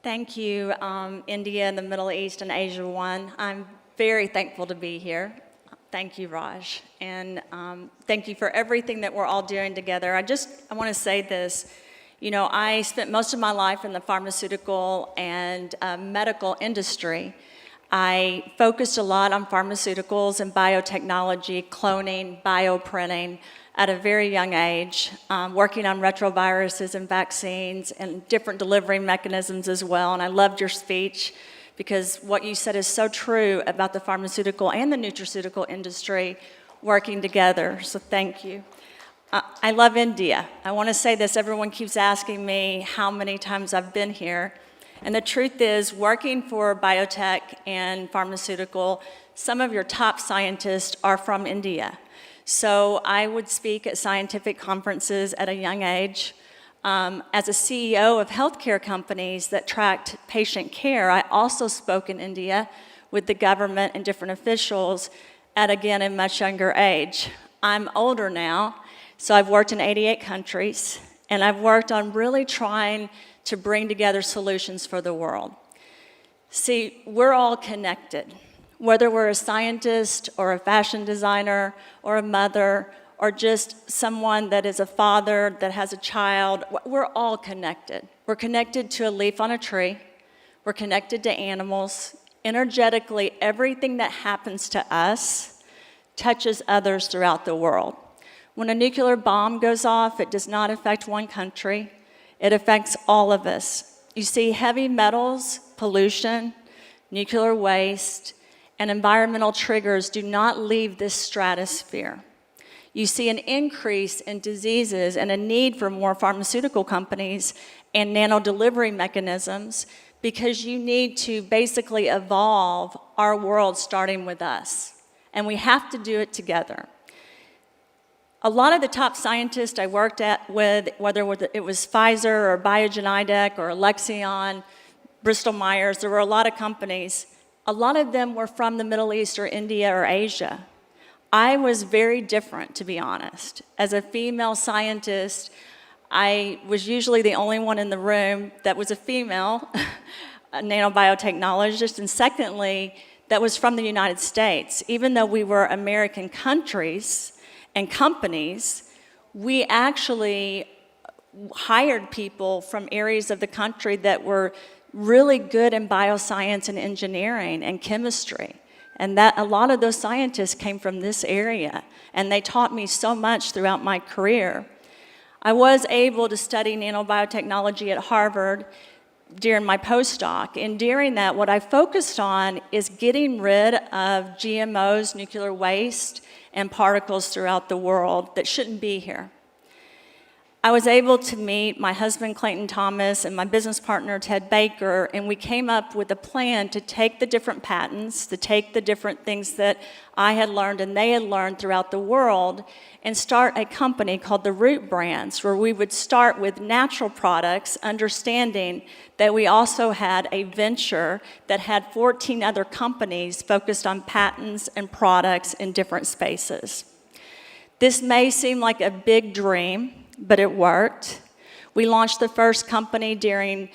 Thank you, India and the Middle East and Asia One. I'm very thankful to be here. Thank you, Raj. And thank you for everything that we're all doing together. I want to say this. You know, I spent most of my life in the pharmaceutical and medical industry. I focused a lot on pharmaceuticals and biotechnology, cloning, bioprinting at a very young age, working on retroviruses and vaccines and different delivery mechanisms as well. And I loved your speech because what you said is so true about the pharmaceutical and the nutraceutical industry working together. So thank you. I love India. I want to say this. Everyone keeps asking me how many times I've been here. And the truth is, working for biotech and pharmaceutical, some of your top scientists are from India. So I would speak at scientific conferences at a young age. As a CEO of healthcare companies that tracked patient care, I also spoke in India with the government and different officials at, again, a much younger age. I'm older now. So I've worked in 88 countries, and I've worked on really trying to bring together solutions for the world. See, we're all connected. Whether we're a scientist or a fashion designer or a mother or just someone that is a father that has a child, we're all connected. We're connected to a leaf on a tree. We're connected to animals. Energetically, everything that happens to us touches others throughout the world. When a nuclear bomb goes off, it does not affect one country. It affects all of us. You see, heavy metals, pollution, nuclear waste, and environmental triggers do not leave this stratosphere. You see an increase in diseases and a need for more pharmaceutical companies and nano-delivery mechanisms because you need to basically evolve our world starting with us. And we have to do it together. A lot of the top scientists I worked with, whether it was Pfizer or Biogen or Alexion, Bristol Myers, there were a lot of companies. A lot of them were from the Middle East or India or Asia. I was very different, to be honest. As a female scientist, I was usually the only one in the room that was a female a nanobiotechnologist, and secondly, that was from the United States. Even though we were American countries and companies, we actually hired people from areas of the country that were really good in bioscience and engineering and chemistry. And that a lot of those scientists came from this area, and they taught me so much throughout my career. I was able to study nanobiotechnology at Harvard during my postdoc, and during that, what I focused on is getting rid of GMOs, nuclear waste, and particles throughout the world that shouldn't be here. I was able to meet my husband, Clayton Thomas, and my business partner, Ted Baker, and we came up with a plan to take the different patents, to take the different things that I had learned and they had learned throughout the world, and start a company called the Root Brands, where we would start with natural products, understanding that we also had a venture that had 14 other companies focused on patents and products in different spaces. This may seem like a big dream, but it worked. We launched the first company during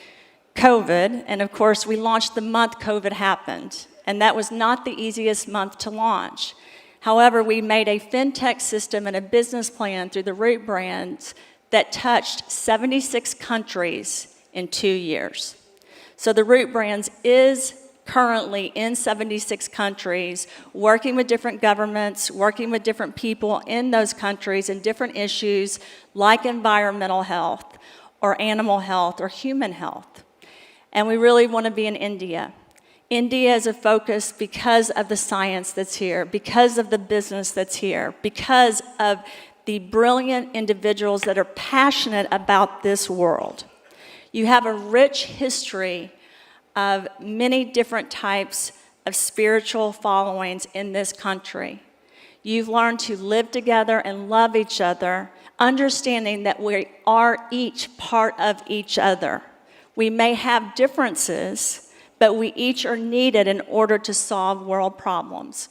COVID, and of course, we launched the month COVID happened, and that was not the easiest month to launch. However, we made a fintech system and a business plan through the Root Brands that touched 76 countries in 2 years. So the Root Brands is currently in 76 countries, working with different governments, working with different people in those countries and different issues like environmental health or animal health or human health. And we really want to be in India. India is a focus because of the science that's here, because of the business that's here, because of the brilliant individuals that are passionate about this world. You have a rich history of many different types of spiritual followings in this country. You've learned to live together and love each other, understanding that we are each part of each other. We may have differences, but we each are needed in order to solve world problems.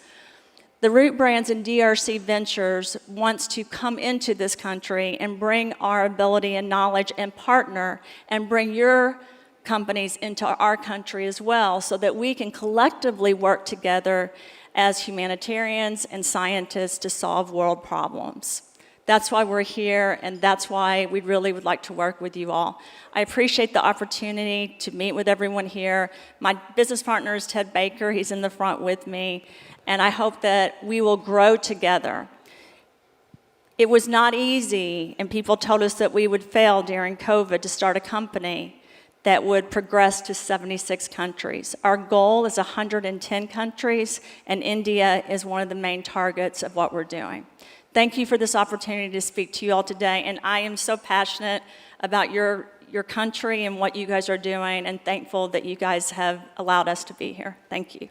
The Root Brands and DRC Ventures wants to come into this country and bring our ability and knowledge and partner and bring your companies into our country as well, so that we can collectively work together as humanitarians and scientists to solve world problems. That's why we're here, and that's why we really would like to work with you all. I appreciate the opportunity to meet with everyone here. My business partner is Ted Baker. He's in the front with me, and I hope that we will grow together. It was not easy, and people told us that we would fail during COVID to start a company that would progress to 76 countries. Our goal is 110 countries, and India is one of the main targets of what we're doing. Thank you for this opportunity to speak to you all today, and I am so passionate about your country and what you guys are doing, and thankful that you guys have allowed us to be here. Thank you.